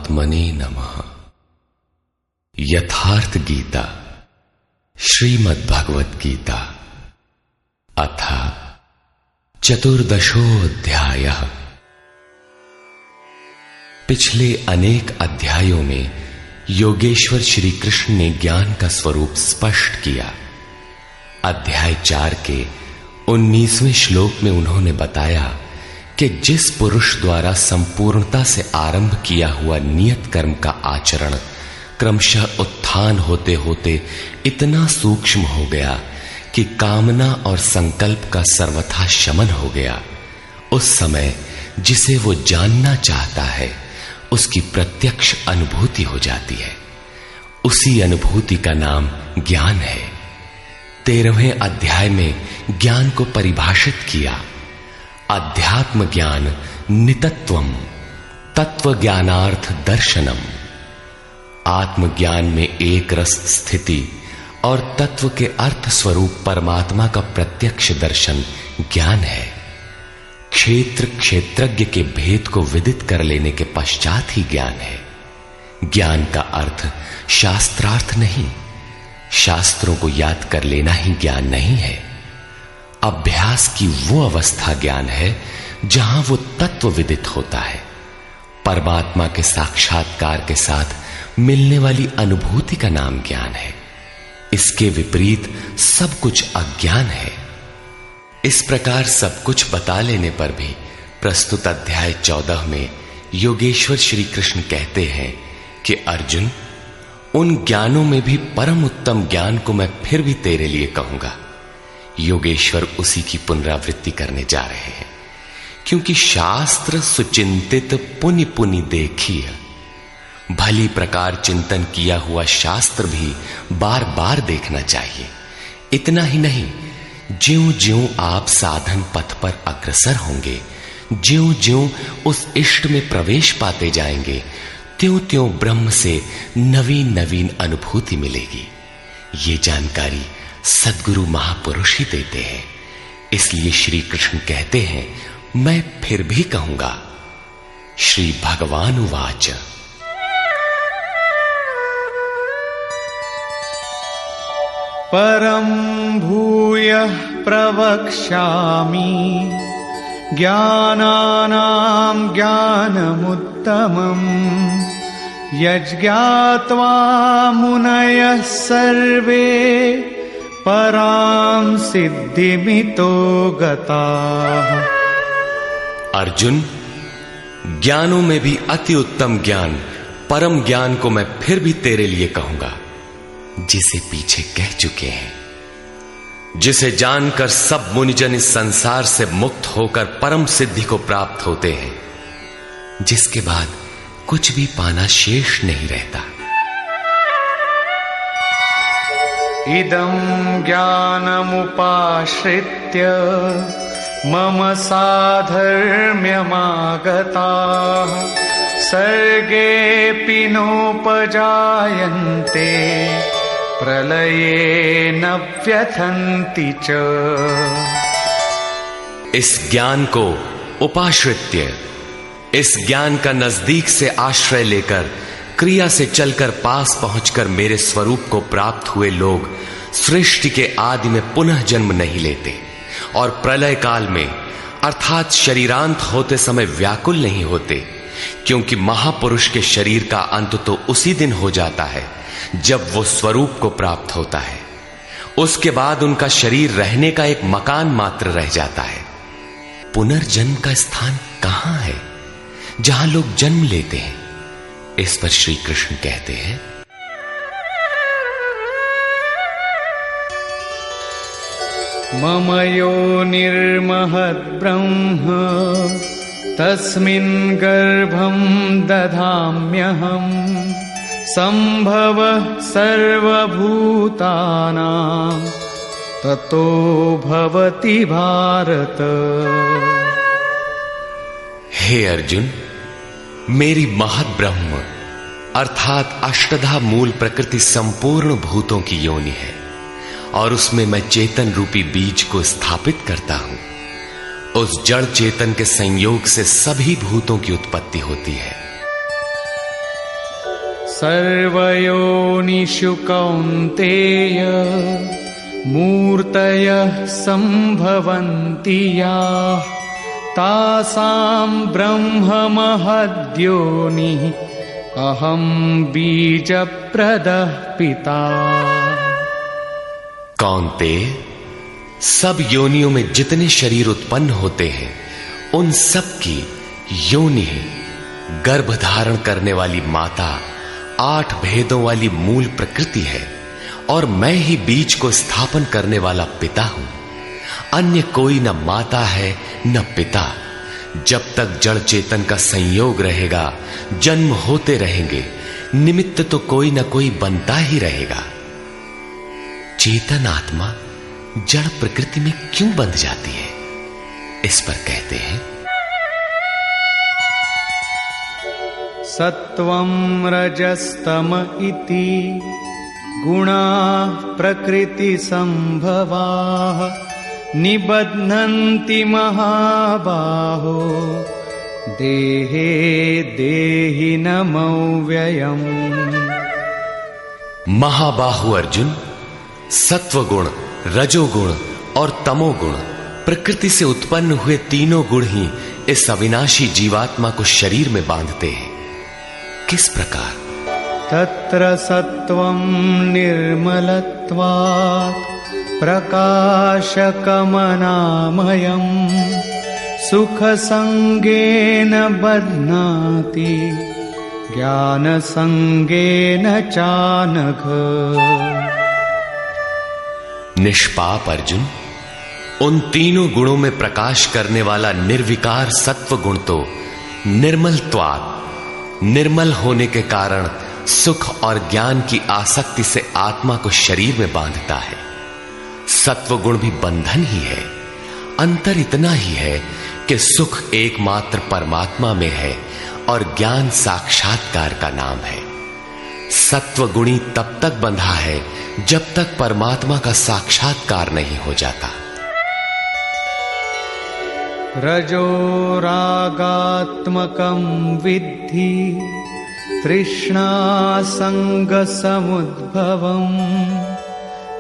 परमात्मने नमः। यथार्थ गीता श्रीमद् भगवत गीता अथ चतुर्दशोऽध्यायः। पिछले अनेक अध्यायों में योगेश्वर श्री कृष्ण ने ज्ञान का स्वरूप स्पष्ट किया। अध्याय 4 के 19वें श्लोक में उन्होंने बताया कि जिस पुरुष द्वारा संपूर्णता से आरंभ किया हुआ नियत कर्म का आचरण क्रमशः उत्थान होते होते इतना सूक्ष्म हो गया कि कामना और संकल्प का सर्वथा शमन हो गया, उस समय जिसे वो जानना चाहता है उसकी प्रत्यक्ष अनुभूति हो जाती है। उसी अनुभूति का नाम ज्ञान है। 13वें अध्याय में ज्ञान को परिभाषित किया। अध्यात्म ज्ञान नितत्वम तत्व ज्ञानार्थ दर्शनम। आत्मज्ञान में एक रस स्थिति और तत्व के अर्थ स्वरूप परमात्मा का प्रत्यक्ष दर्शन ज्ञान है। क्षेत्र क्षेत्रज्ञ के भेद को विदित कर लेने के पश्चात ही ज्ञान है। ज्ञान का अर्थ शास्त्रार्थ नहीं, शास्त्रों को याद कर लेना ही ज्ञान नहीं है। अभ्यास की वो अवस्था ज्ञान है जहां वो तत्व विदित होता है। परमात्मा के साक्षात्कार के साथ मिलने वाली अनुभूति का नाम ज्ञान है। इसके विपरीत सब कुछ अज्ञान है। इस प्रकार सब कुछ बता लेने पर भी प्रस्तुत अध्याय 14 में योगेश्वर श्री कृष्ण कहते हैं कि अर्जुन, उन ज्ञानों में भी परम उत्तम ज्ञान को मैं फिर भी तेरे लिए कहूंगा। योगेश्वर उसी की पुनरावृत्ति करने जा रहे हैं, क्योंकि शास्त्र सुचिंतित पुनि पुनि देखिए। भली प्रकार चिंतन किया हुआ शास्त्र भी बार बार देखना चाहिए। इतना ही नहीं, ज्यों ज्यों आप साधन पथ पर अग्रसर होंगे, ज्यों ज्यों उस इष्ट में प्रवेश पाते जाएंगे, त्यों त्यों ब्रह्म से नवीन नवीन अनुभूति मिलेगी। ये जानकारी सद्गुरु महापुरुष ही देते हैं। इसलिए श्री कृष्ण कहते हैं, मैं फिर भी कहूंगा। श्री भगवान उवाच परं भूयः प्रवक्ष्यामि ज्ञानानां ज्ञानमुत्तमम् यज्ञात्वा मुनयः सर्वे परां सिद्धिमितो गताः। अर्जुन, ज्ञानों में भी अति उत्तम ज्ञान परम ज्ञान को मैं फिर भी तेरे लिए कहूंगा, जिसे पीछे कह चुके हैं, जिसे जानकर सब मुनिजन इस संसार से मुक्त होकर परम सिद्धि को प्राप्त होते हैं, जिसके बाद कुछ भी पाना शेष नहीं रहता। इदं ज्ञानमुपाश्रित्य मम साधर्म्यमागताः सर्गेऽपि नोपजायन्ते प्रलये न व्यथन्ति च। इस ज्ञान को उपाश्रित्य, इस ज्ञान का नजदीक से आश्रय लेकर क्रिया से चलकर पास पहुंचकर मेरे स्वरूप को प्राप्त हुए लोग सृष्टि के आदि में पुनः जन्म नहीं लेते और प्रलय काल में अर्थात शरीरांत होते समय व्याकुल नहीं होते, क्योंकि महापुरुष के शरीर का अंत तो उसी दिन हो जाता है जब वो स्वरूप को प्राप्त होता है। उसके बाद उनका शरीर रहने का एक मकान मात्र रह जाता है। पुनर्जन्म का स्थान कहां है जहां लोग जन्म लेते हैं? इस पर श्री कृष्ण कहते हैं, मम योनिर्महद् ब्रह्म तस्मिन् गर्भं दधाम्यहम् संभवः सर्वभूतानां ततो भवति भारत। हे अर्जुन, मेरी महद ब्रह्म अर्थात अष्टधा मूल प्रकृति संपूर्ण भूतों की योनि है और उसमें मैं चेतन रूपी बीज को स्थापित करता हूं। उस जड़ चेतन के संयोग से सभी भूतों की उत्पत्ति होती है। सर्वयोनिषु कौन्तेय मूर्तयः सम्भवन्ति याः तासां ब्रह्ममहद्योनिः अहं बीजप्रदः पिता। कौन्तेय, सब योनियों में जितने शरीर उत्पन्न होते हैं उन सब की योनि गर्भ धारण करने वाली माता 8 भेदों वाली मूल प्रकृति है और मैं ही बीज को स्थापन करने वाला पिता हूं। अन्य कोई न माता है न पिता। जब तक जड़ चेतन का संयोग रहेगा जन्म होते रहेंगे, निमित्त तो कोई न कोई बनता ही रहेगा। चेतन आत्मा जड़ प्रकृति में क्यों बंध जाती है? इस पर कहते हैं सत्वं रजस्तम इति गुणाः प्रकृति संभवाः निबध्नन्ति महाबाहो देहे देहिनमव्ययम्। महाबाहु अर्जुन, सत्वगुण, रजोगुण और तमोगुण प्रकृति से उत्पन्न हुए तीनों गुण ही इस अविनाशी जीवात्मा को शरीर में बांधते हैं। किस प्रकार? तत्र सत्वं निर्मलत्वात् प्रकाशकमनामयम् सुखसंगेन बध्नाति ज्ञानसंगेन चानघ। निष्पाप अर्जुन, उन तीनों गुणों में प्रकाश करने वाला निर्विकार सत्व गुण तो निर्मलत्वात्, निर्मल होने के कारण सुख और ज्ञान की आसक्ति से आत्मा को शरीर में बांधता है। सत्व गुण भी बंधन ही है। अंतर इतना ही है कि सुख एकमात्र परमात्मा में है और ज्ञान साक्षात्कार का नाम है। सत्व गुणी तब तक बंधा है जब तक परमात्मा का साक्षात्कार नहीं हो जाता। रजो रागात्मकं विद्धि तृष्णा संगसमुद्भवम्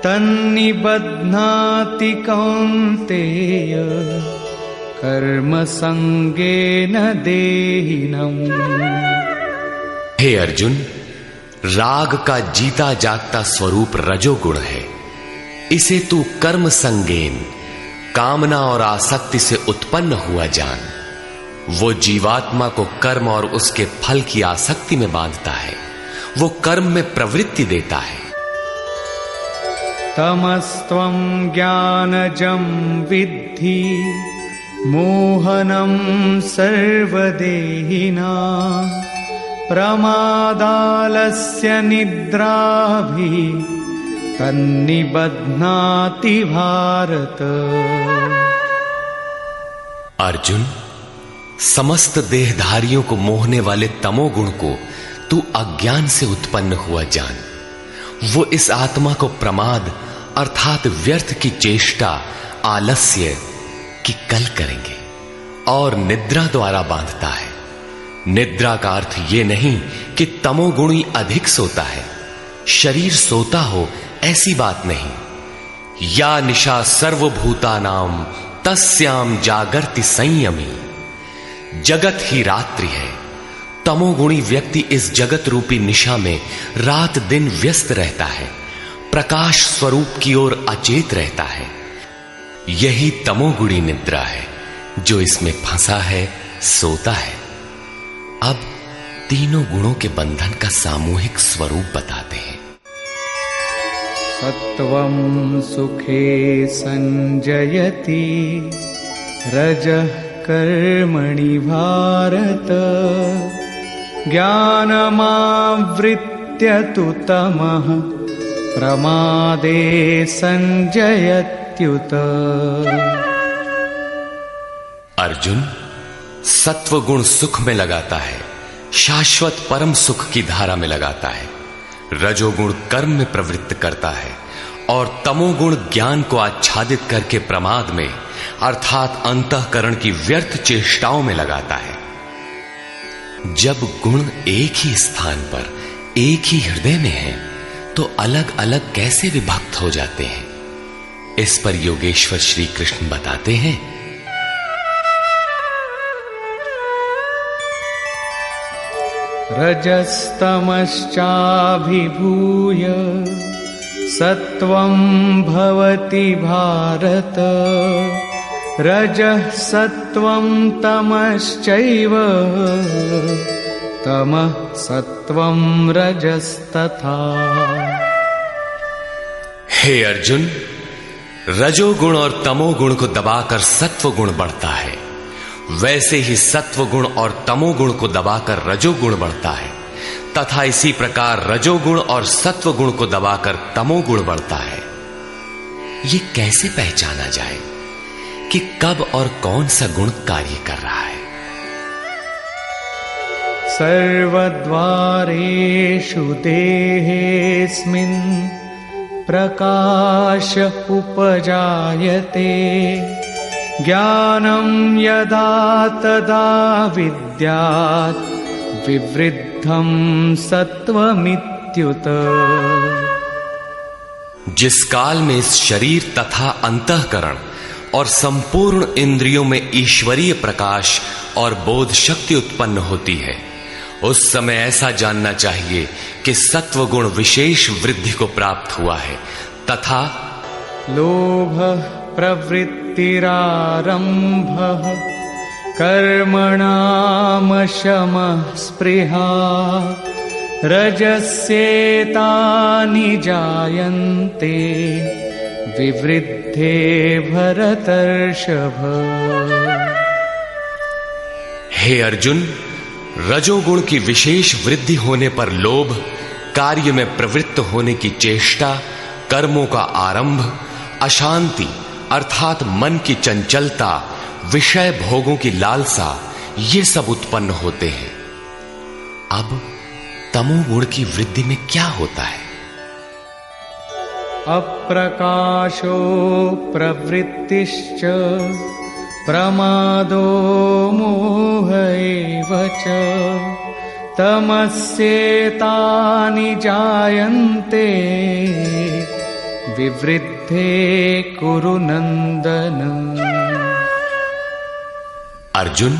तन्निबध्नाति कौन्तेय कर्म संगेन देहिनम्। हे अर्जुन, राग का जीता जागता स्वरूप रजोगुण है। इसे तू कर्म संगेन, कामना और आसक्ति से उत्पन्न हुआ जान। वो जीवात्मा को कर्म और उसके फल की आसक्ति में बांधता है। वो कर्म में प्रवृत्ति देता है। तमस्त्वं ज्ञानजं विद्धि मोहनं सर्वदेहिनां प्रमादालस्य निद्राभिः तन्निबध्नाति भारत। अर्जुन, समस्त देहधारियों को मोहने वाले तमोगुण को तू अज्ञान से उत्पन्न हुआ जान। वो इस आत्मा को प्रमाद अर्थात व्यर्थ की चेष्टा, आलस्य की कल करेंगे और निद्रा द्वारा बांधता है। निद्रा का अर्थ यह नहीं कि तमोगुणी अधिक सोता है, शरीर सोता हो, ऐसी बात नहीं। या निशा सर्वभूतानाम तस्याम जागर्ति संयमी। जगत ही रात्रि है। तमोगुणी व्यक्ति इस जगत रूपी निशा में रात दिन व्यस्त रहता है, प्रकाश स्वरूप की ओर अचेत रहता है। यही तमोगुणी निद्रा है। जो इसमें फंसा है सोता है। अब तीनों गुणों के बंधन का सामूहिक स्वरूप बताते हैं। सत्वं सुखे संजयति रजः कर्मणि भारत ज्ञानमावृत्य तु तमः प्रमादे संजयत्युत। अर्जुन, सत्वगुण सुख में लगाता है, शाश्वत परम सुख की धारा में लगाता है। रजोगुण कर्म में प्रवृत्त करता है और तमोगुण ज्ञान को आच्छादित करके प्रमाद में अर्थात अंतःकरण की व्यर्थ चेष्टाओं में लगाता है। जब गुण एक ही स्थान पर एक ही हृदय में हैं, तो अलग अलग कैसे विभक्त हो जाते हैं? इस पर योगेश्वर श्री कृष्ण बताते हैं, रजस्तमश्चाभिभूय सत्वं भवति भारत, रजः सत्वं तमश्चैव तमः सत्वं रजस्तथा। हे अर्जुन, रजोगुण और तमोगुण को दबाकर सत्व गुण बढ़ता है, वैसे ही सत्व गुण और तमोगुण को दबाकर रजोगुण बढ़ता है, तथा इसी प्रकार रजोगुण और सत्व गुण को दबाकर तमोगुण बढ़ता है। ये कैसे पहचाना जाए कि कब और कौन सा गुण कार्य कर रहा है? सर्वद्वारेषु देहेऽस्मिन् प्रकाश उपजायते, ज्ञानं यदा तदा विद्यात् विवृद्धं सत्वमित्युत। जिस काल में इस शरीर तथा अंतःकरण और संपूर्ण इंद्रियों में ईश्वरीय प्रकाश और बोध शक्ति उत्पन्न होती है, उस समय ऐसा जानना चाहिए कि सत्व गुण विशेष वृद्धि को प्राप्त हुआ है, तथा लोभ प्रवृत्तिरारंभः कर्मणामशमः स्पृहा, रजस्येतानि जायन्ते विवृद्धे भरतर्षभ। हे अर्जुन, रजोगुण की विशेष वृद्धि होने पर लोभ, कार्य में प्रवृत्त होने की चेष्टा, कर्मों का आरंभ, अशांति अर्थात मन की चंचलता, विषय भोगों की लालसा, ये सब उत्पन्न होते हैं। अब तमोगुण की वृद्धि में क्या होता है? अप्रकाशो प्रवृत्तिश्च प्रमादो मोह एव च, तमस्येतानि जायन्ते विवृद्धे कुरु नंदन। अर्जुन,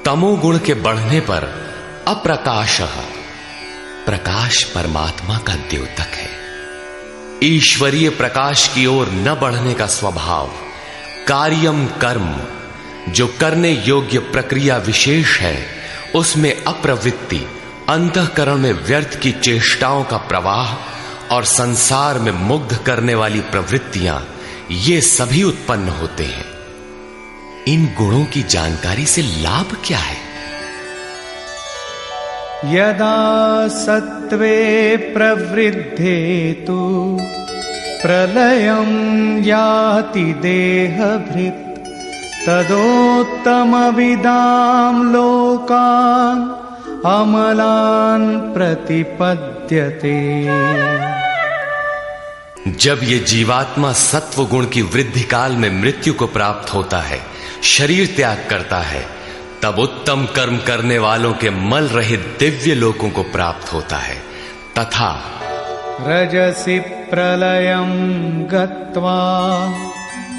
तमोगुण के बढ़ने पर अप्रकाशः, प्रकाश परमात्मा का द्योतक है। ईश्वरीय प्रकाश की ओर न बढ़ने का स्वभाव, कार्यम कर्म, जो करने योग्य प्रक्रिया विशेष है, उसमें अप्रवृत्ति, अंतःकरण में व्यर्थ की चेष्टाओं का प्रवाह और संसार में मुग्ध करने वाली प्रवृत्तियां, ये सभी उत्पन्न होते हैं। इन गुणों की जानकारी से लाभ क्या है? यदा सत्वे प्रवृद्धे तु प्रलयं याति देहभृत्, तदोत्तमविदां लोकान् अमलान् प्रतिपद्यते। जब ये जीवात्मा सत्व गुण की वृद्धि काल में मृत्यु को प्राप्त होता है, शरीर त्याग करता है, तब उत्तम कर्म करने वालों के मल रहित दिव्य लोकों को प्राप्त होता है, तथा रजसि प्रलयं गत्वा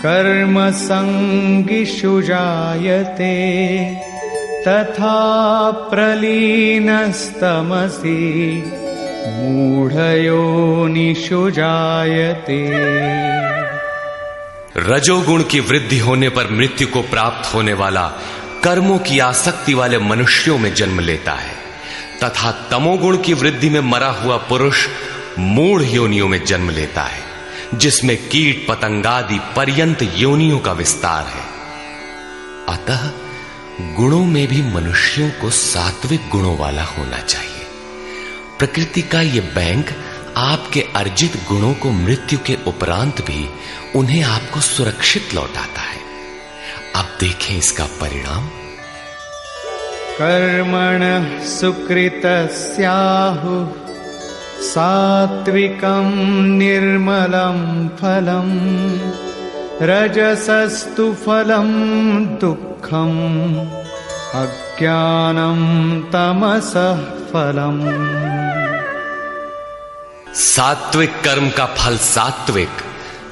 कर्म संगिषु जायते, तथा प्रलीनस्तमसि मूढ़योनिषु जायते। रजोगुण की वृद्धि होने पर मृत्यु को प्राप्त होने वाला कर्मों की आसक्ति वाले मनुष्यों में जन्म लेता है, तथा तमोगुण की वृद्धि में मरा हुआ पुरुष मूढ़ योनियों में जन्म लेता है, जिसमें कीट पतंगादि पर्यंत योनियों का विस्तार है। अतः गुणों में भी मनुष्यों को सात्विक गुणों वाला होना चाहिए। प्रकृति का ये बैंक आपके अर्जित गुणों को मृत्यु के उपरांत भी उन्हें आपको सुरक्षित लौटाता है। अब देखें इसका परिणाम। कर्मणः सुकृतस्याहुः सात्विकं निर्मलं फलम्, रजसस्तु फलं दुःखम्, अज्ञानं तमसः फलम्। सात्विक कर्म का फल सात्विक,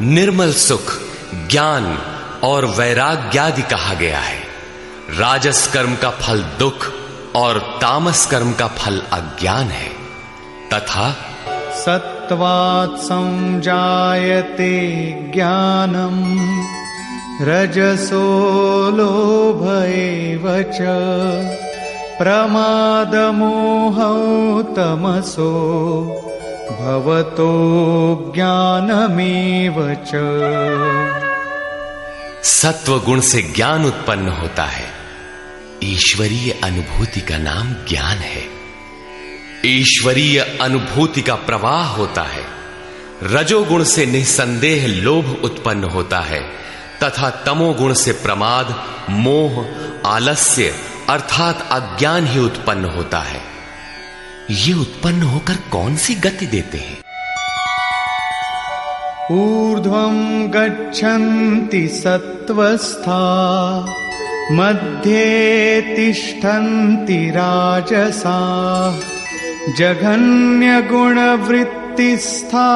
निर्मल सुख, ज्ञान और वैराग्यादि कहा गया है। राजस कर्म का फल दुख और तामस कर्म का फल अज्ञान है। तथा सत्वात् संजायते ज्ञानम् रजसो लोभ एव च प्रमादमोहौ तमसो भवतो ज्ञानमेव च। सत्व गुण से ज्ञान उत्पन्न होता है। ईश्वरीय अनुभूति का नाम ज्ञान है। ईश्वरीय अनुभूति का प्रवाह होता है। रजोगुण से निसंदेह लोभ उत्पन्न होता है तथा तमोगुण से प्रमाद, मोह, आलस्य अर्थात अज्ञान ही उत्पन्न होता है। ये उत्पन्न होकर कौन सी गति देते हैं? ऊर्ध्वं गच्छन्ति सत्त्वस्था मध्ये तिष्ठन्ति राजसाः जघन्यगुणवृत्तिस्था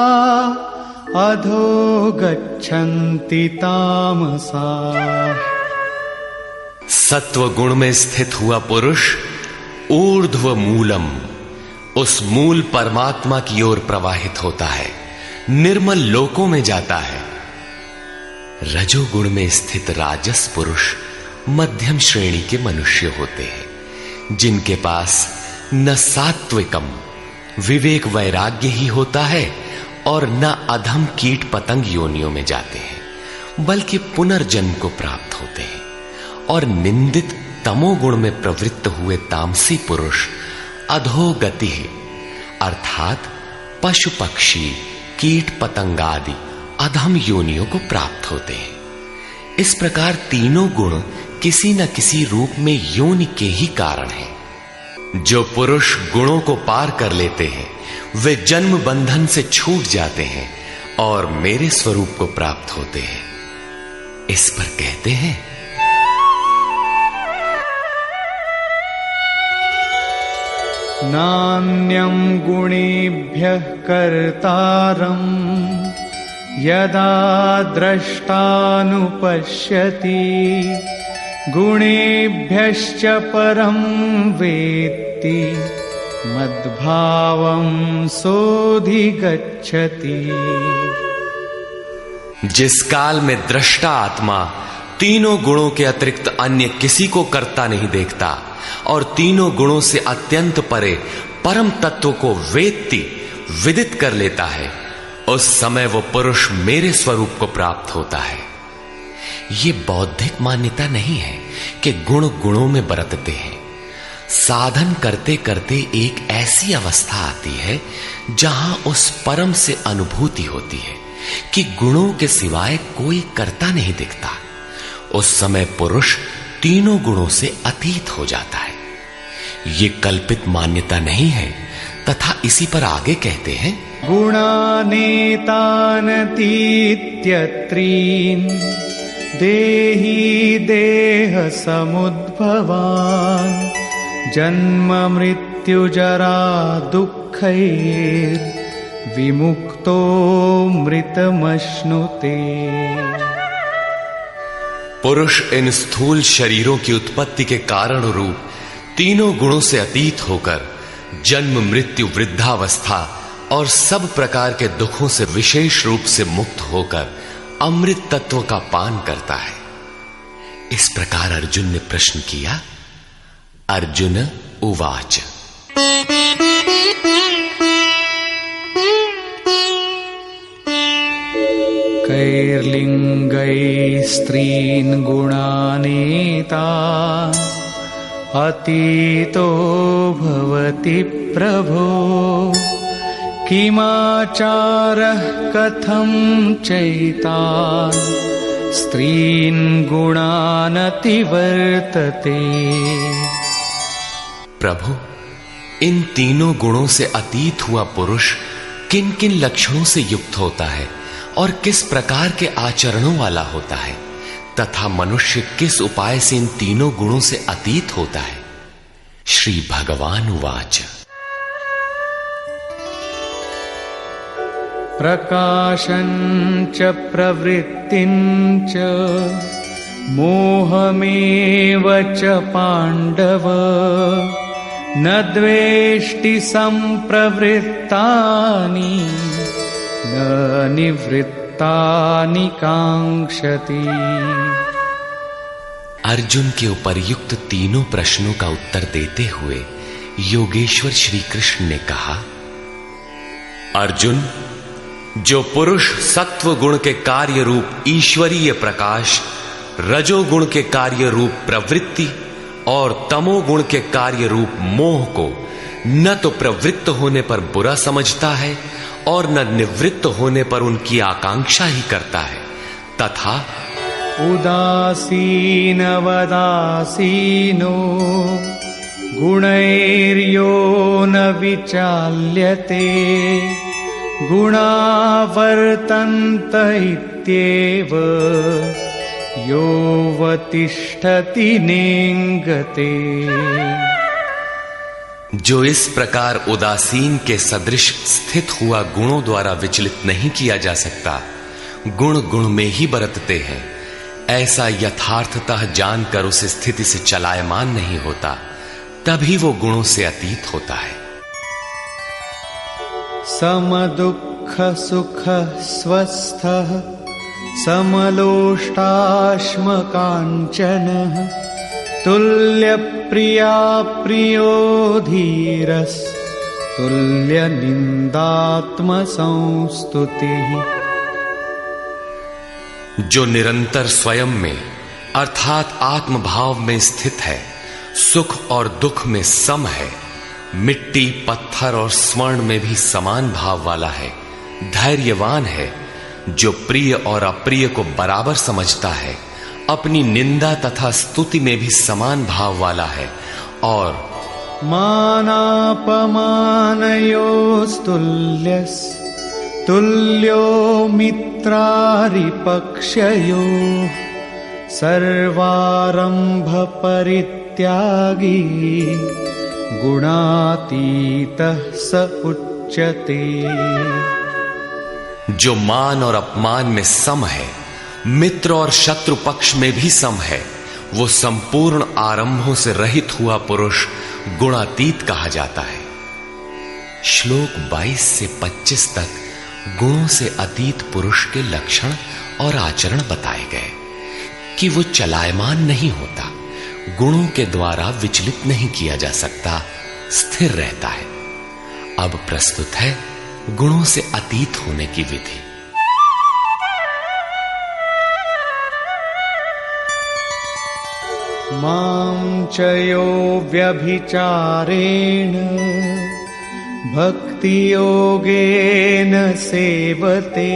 अधो गच्छन्ति तामसाः। सत्व गुण में स्थित हुआ पुरुष ऊर्ध्व मूलम, उस मूल परमात्मा की ओर प्रवाहित होता है, निर्मल लोकों में जाता है। रजोगुण में स्थित राजस पुरुष मध्यम श्रेणी के मनुष्य होते हैं, जिनके पास न सात्विकम विवेक वैराग्य ही होता है और न अधम कीट पतंग योनियों में जाते हैं, बल्कि पुनर्जन्म को प्राप्त होते हैं। और निंदित तमोगुण में प्रवृत्त हुए तामसी पुरुष अधोगति अर्थात पशु पक्षी कीट पतंगादि अधम योनियों को प्राप्त होते हैं। इस प्रकार तीनों गुण किसी न किसी रूप में योनि के ही कारण हैं। जो पुरुष गुणों को पार कर लेते हैं वे जन्म बंधन से छूट जाते हैं और मेरे स्वरूप को प्राप्त होते हैं। इस पर कहते हैं नान्यं गुणेभ्यः कर्तारं यदा द्रष्टानुपश्यति गुणेभ्यश्च परं वेत्ति मद्भावं सोऽधिगच्छति। जिस काल में दृष्टा आत्मा तीनों गुणों के अतिरिक्त अन्य किसी को करता नहीं देखता और तीनों गुणों से अत्यंत परे परम तत्व को वेत्ति विदित कर लेता है, उस समय वो पुरुष मेरे स्वरूप को प्राप्त होता है। ये बौद्धिक मान्यता नहीं है कि गुण गुणों में बरतते हैं। साधन करते करते एक ऐसी अवस्था आती है जहां उस परम से अनुभूति होती है कि गुणों के सिवाय कोई करता नहीं दिखता। उस समय पुरुष तीनों गुणों से अतीत हो जाता है। ये कल्पित मान्यता नहीं है तथा इसी पर आगे कहते हैं गुणानेतानतीत्यत्रीन् देही देह समुद्भवान् जन्म मृत्यु जरा दुःखैर् विमुक्तो मृतमश्नुते। पुरुष इन स्थूल शरीरों की उत्पत्ति के कारण रूप तीनों गुणों से अतीत होकर जन्म मृत्यु वृद्धावस्था और सब प्रकार के दुखों से विशेष रूप से मुक्त होकर अमृत तत्व का पान करता है। इस प्रकार अर्जुन ने प्रश्न किया। अर्जुन उवाच कैर्लिङ्गैः स्त्रीन् गुणानेता अतीतो भवति प्रभो किमाचारः कथं चैतान् स्त्रीन् गुणानतिवर्तते। प्रभु, इन तीनों गुणों से अतीत हुआ पुरुष किन किन लक्षणों से युक्त होता है और किस प्रकार के आचरणों वाला होता है तथा मनुष्य किस उपाय से इन तीनों गुणों से अतीत होता है। श्री भगवान उवाच प्रकाशञ्च प्रवृत्तिञ्च मोहमेव च पाण्डव न द्वेष्टि सम्प्रवृत्तानि न निवृत्तानि काङ्क्षति। अर्जुन के उपर्युक्त तीनों प्रश्नों का उत्तर देते हुए योगेश्वर श्री कृष्ण ने कहा, अर्जुन, जो पुरुष सत्व गुण के कार्य रूप ईश्वरीय प्रकाश, रजोगुण के कार्य रूप प्रवृत्ति और तमोगुण के कार्य रूप मोह को न तो प्रवृत्त होने पर बुरा समझता है और न निवृत्त होने पर उनकी आकांक्षा ही करता है, तथा उदासीनवदासीनो गुणैर्यो न विचाल्यते गुणावर्तन्त इत्येव योऽवतिष्ठति नेङ्गते। जो इस प्रकार उदासीन के सदृश स्थित हुआ गुणों द्वारा विचलित नहीं किया जा सकता, गुण गुण में ही बरतते हैं, ऐसा यथार्थतः जानकर उस स्थिति से चलायमान नहीं होता, तभी वो गुणों से अतीत होता है। समदुःख सुख स्वस्थः समलोष्टाश्मकाञ्चनः तुल्यप्रिया प्रियो धीरस् तुल्यनिन्दात्मसंस्तुतिः। जो निरंतर स्वयं में अर्थात आत्मभाव में स्थित है, सुख और दुख में सम है, मिट्टी पत्थर और स्वर्ण में भी समान भाव वाला है, धैर्यवान है, जो प्रिय और अप्रिय को बराबर समझता है, अपनी निंदा तथा स्तुति में भी समान भाव वाला है, और मानापमानयोस्तुल्यस् तुल्यो मित्रारिपक्षयो सर्वारंभ परित्यागी गुणातीतः स उच्यते। जो मान और अपमान में सम है, मित्र और शत्रु पक्ष में भी सम है, वो संपूर्ण आरंभों से रहित हुआ पुरुष गुणातीत कहा जाता है। श्लोक 22 से 25 तक गुणों से अतीत पुरुष के लक्षण और आचरण बताए गए कि वो चलायमान नहीं होता, गुणों के द्वारा विचलित नहीं किया जा सकता, स्थिर रहता है। अब प्रस्तुत है गुणों से अतीत होने की विधि। मां च यो व्यभिचारेण भक्ति योगेन सेवते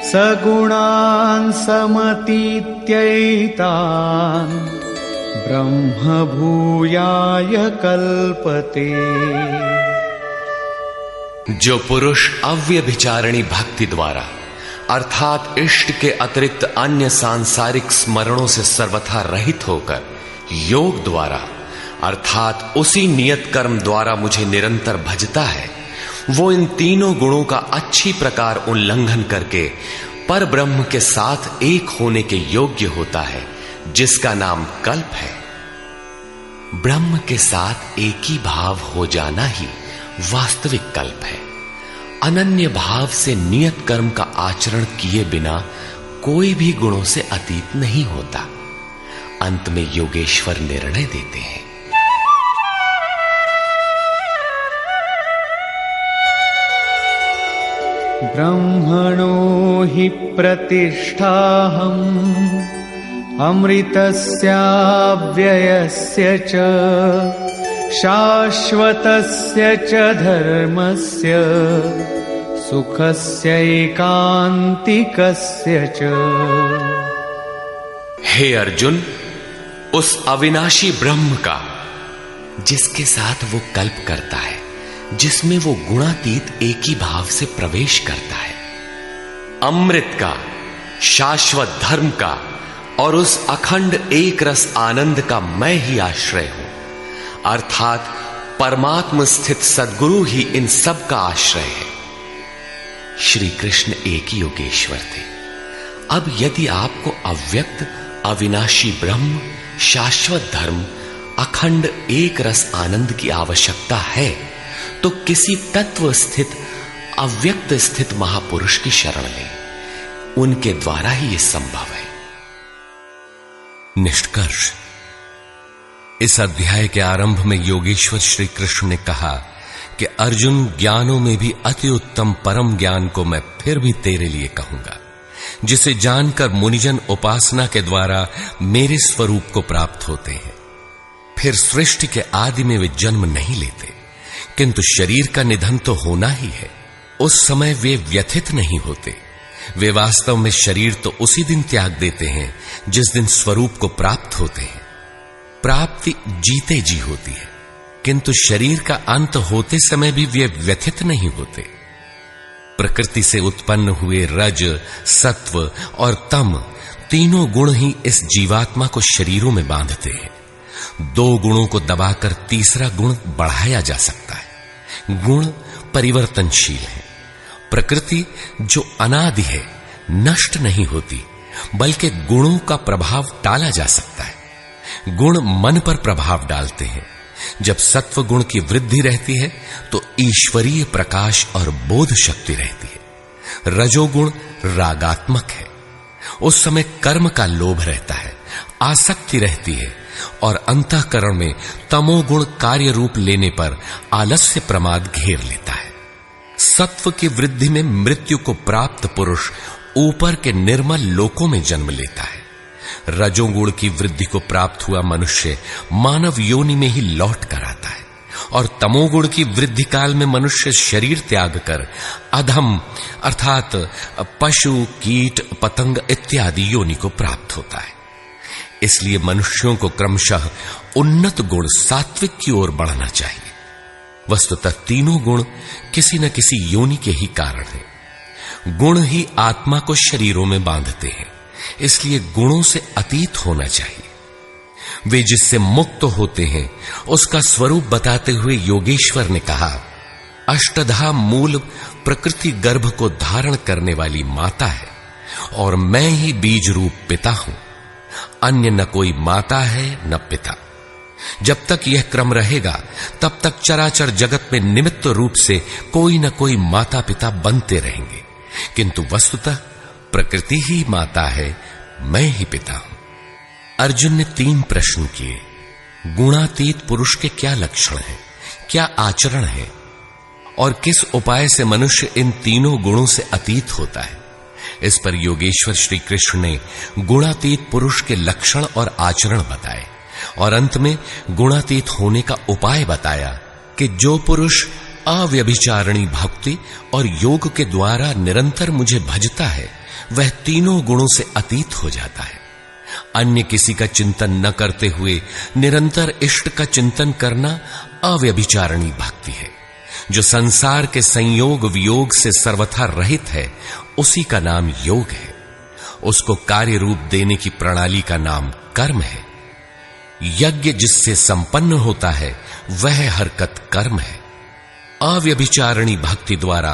सगुणान् समतीत्यैतान् ब्रह्म भूयाय कल्पते। जो पुरुष अव्यभिचारिणी भक्ति द्वारा अर्थात इष्ट के अतिरिक्त अन्य सांसारिक स्मरणों से सर्वथा रहित होकर योग द्वारा अर्थात उसी नियत कर्म द्वारा मुझे निरंतर भजता है, वो इन तीनों गुणों का अच्छी प्रकार उल्लंघन करके पर ब्रह्म के साथ एक होने के योग्य होता है, जिसका नाम कल्प है। ब्रह्म के साथ एक ही भाव हो जाना ही वास्तविक कल्प है। अनन्य भाव से नियत कर्म का आचरण किए बिना कोई भी गुणों से अतीत नहीं होता। अंत में योगेश्वर निर्णय देते हैं, ब्रह्मणो हि प्रतिष्ठाहम् अमृतस्याव्ययस्य च शाश्वतस्य च धर्मस्य सुखस्यैकान्तिकस्य च। हे अर्जुन, उस अविनाशी ब्रह्म का जिसके साथ वो कल्प करता है, जिसमें वो गुणातीत एक ही भाव से प्रवेश करता है, अमृत का, शाश्वत धर्म का और उस अखंड एक रस आनंद का मैं ही आश्रय हूं, अर्थात परमात्म स्थित सद्गुरु ही इन सब का आश्रय है। श्री कृष्ण एक ही योगेश्वर थे। अब यदि आपको अव्यक्त अविनाशी ब्रह्म, शाश्वत धर्म, अखंड एक रस आनंद की आवश्यकता है तो किसी तत्व स्थित अव्यक्त स्थित महापुरुष की शरण लें। उनके द्वारा ही यह संभव है। निष्कर्ष। इस अध्याय के आरंभ में योगेश्वर श्री कृष्ण ने कहा कि अर्जुन, ज्ञानों में भी अति उत्तम परम ज्ञान को मैं फिर भी तेरे लिए कहूंगा, जिसे जानकर मुनिजन उपासना के द्वारा मेरे स्वरूप को प्राप्त होते हैं। फिर सृष्टि के आदि में वे जन्म नहीं लेते, किंतु शरीर का निधन तो होना ही है। उस समय वे व्यथित नहीं होते। वे वास्तव में शरीर तो उसी दिन त्याग देते हैं जिस दिन स्वरूप को प्राप्त होते हैं। प्राप्ति जीते जी होती है, किंतु शरीर का अंत होते समय भी वे व्यथित नहीं होते। प्रकृति से उत्पन्न हुए रज, सत्व और तम तीनों गुण ही इस जीवात्मा को शरीरों में बांधते हैं। दो गुणों को दबाकर तीसरा गुण बढ़ाया जा सकता है। गुण परिवर्तनशील है। प्रकृति जो अनादि है, नष्ट नहीं होती, बल्कि गुणों का प्रभाव टाला जा सकता है। गुण मन पर प्रभाव डालते हैं। जब सत्व गुण की वृद्धि रहती है तो ईश्वरीय प्रकाश और बोध शक्ति रहती है। रजोगुण रागात्मक है। उस समय कर्म का लोभ रहता है, आसक्ति रहती है, और अंतःकरण में तमोगुण कार्य रूप लेने पर आलस्य प्रमाद घेर लेता है। सत्व की वृद्धि में मृत्यु को प्राप्त पुरुष ऊपर के निर्मल लोकों में जन्म लेता है। रजोगुण की वृद्धि को प्राप्त हुआ मनुष्य मानव योनि में ही लौट कर आता है, और तमोगुण की वृद्धि काल में मनुष्य शरीर त्याग कर अधम अर्थात पशु, कीट, पतंग इत्यादि योनि को प्राप्त होता है। इसलिए मनुष्यों को क्रमशः उन्नत गुण सात्विक की ओर बढ़ना चाहिए। वस्तुतः तीनों गुण किसी न किसी योनि के ही कारण हैं। गुण ही आत्मा को शरीरों में बांधते हैं, इसलिए गुणों से अतीत होना चाहिए। वे जिससे मुक्त होते हैं उसका स्वरूप बताते हुए योगेश्वर ने कहा, अष्टधा मूल प्रकृति गर्भ को धारण करने वाली माता है और मैं ही बीज रूप पिता हूं। अन्य न कोई माता है न पिता। जब तक यह क्रम रहेगा तब तक चराचर जगत में निमित्त रूप से कोई न कोई माता पिता बनते रहेंगे, किंतु वस्तुतः प्रकृति ही माता है, मैं ही पिता हूं। अर्जुन ने 3 प्रश्न किए। गुणातीत पुरुष के क्या लक्षण हैं, क्या आचरण है, और किस उपाय से मनुष्य इन तीनों गुणों से अतीत होता है। इस पर योगेश्वर श्री कृष्ण ने गुणातीत पुरुष के लक्षण और आचरण बताए, और अंत में गुणातीत होने का उपाय बताया कि जो पुरुष अव्यभिचारिणी भक्ति और योग के द्वारा निरंतर मुझे भजता है वह तीनों गुणों से अतीत हो जाता है। अन्य किसी का चिंतन न करते हुए निरंतर इष्ट का चिंतन करना अव्यभिचारिणी भक्ति है। जो संसार के संयोग वियोग से सर्वथा रहित है उसी का नाम योग है। उसको कार्य रूप देने की प्रणाली का नाम कर्म है। यज्ञ जिससे संपन्न होता है वह हरकत कर्म है। अव्यभिचारिणी भक्ति द्वारा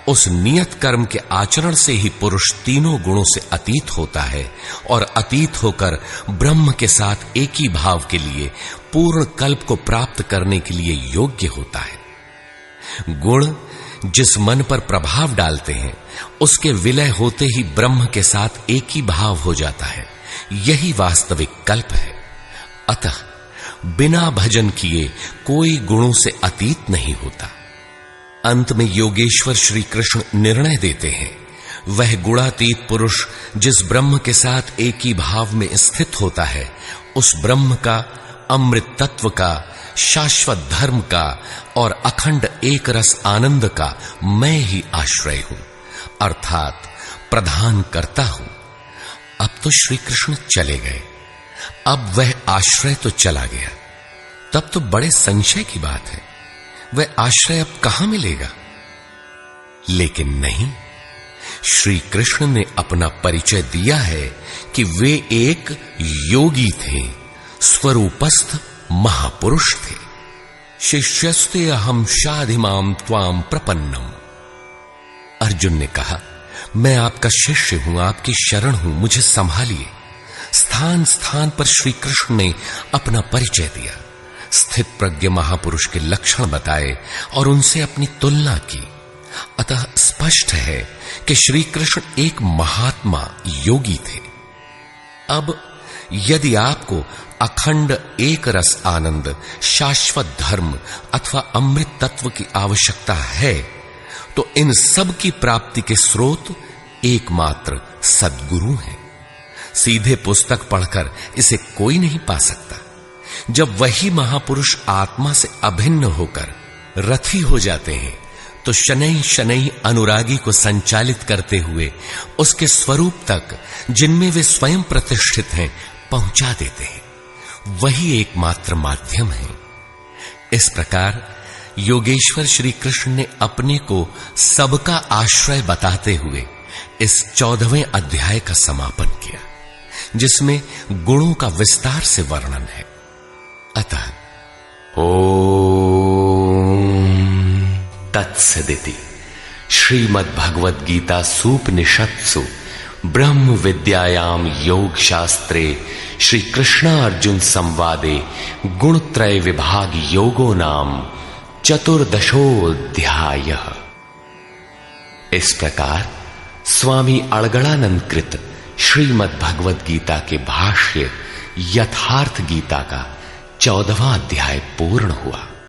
उस नियत कर्म के आचरण से ही पुरुष तीनों गुणों से अतीत होता है और अतीत होकर ब्रह्म के साथ एक ही भाव के लिए पूर्ण कल्प को प्राप्त करने के लिए योग्य होता है। गुण जिस मन पर प्रभाव डालते हैं उसके विलय होते ही ब्रह्म के साथ एक ही भाव हो जाता है। यही वास्तविक कल्प है। अतः बिना भजन किए कोई गुणों से अतीत नहीं होता। अंत में योगेश्वर श्री कृष्ण निर्णय देते हैं, वह गुणातीत पुरुष जिस ब्रह्म के साथ एक ही भाव में स्थित होता है उस ब्रह्म का, अमृत तत्व का, शाश्वत धर्म का और अखंड एक रस आनंद का मैं ही आश्रय हूं, अर्थात प्रधान करता हूं। अब तो श्री कृष्ण चले गए। अब वह आश्रय तो चला गया, तब तो बड़े संशय की बात है, वह आश्रय अब कहां मिलेगा। लेकिन नहीं, श्री कृष्ण ने अपना परिचय दिया है कि वे एक योगी थे, स्वरूपस्थ महापुरुष थे। शिष्यस्ते अहम शाधिमाम त्वाम प्रपन्नम। अर्जुन ने कहा, मैं आपका शिष्य हूं, आपकी शरण हूं, मुझे संभालिए। स्थान स्थान पर श्री कृष्ण ने अपना परिचय दिया, स्थित प्रज्ञ महापुरुष के लक्षण बताए और उनसे अपनी तुलना की। अतः स्पष्ट है कि श्री कृष्ण एक महात्मा योगी थे। अब यदि आपको अखंड एक रस आनंद, शाश्वत धर्म अथवा अमृत तत्व की आवश्यकता है तो इन सब की प्राप्ति के स्रोत एकमात्र सद्गुरु हैं। सीधे पुस्तक पढ़कर इसे कोई नहीं पा सकता। जब वही महापुरुष आत्मा से अभिन्न होकर रथी हो जाते हैं तो शनैः शनैः अनुरागी को संचालित करते हुए उसके स्वरूप तक, जिनमें वे स्वयं प्रतिष्ठित हैं, पहुंचा देते हैं। वही एकमात्र माध्यम है। इस प्रकार योगेश्वर श्री कृष्ण ने अपने को सबका आश्रय बताते हुए इस 14वें अध्याय का समापन किया, जिसमें गुणों का विस्तार से वर्णन है। अतः ओम तत्सदिति श्रीमद् भगवद गीता सूपनिषत्सु ब्रह्म विद्यायाम योग शास्त्रे श्री कृष्ण अर्जुन संवादे गुणत्रय विभाग योगो नाम चतुर्दशोऽध्यायः। इस प्रकार स्वामी अड़गड़ानंद कृत श्रीमद् भगवद गीता के भाष्य यथार्थ गीता का 14वां अध्याय पूर्ण हुआ।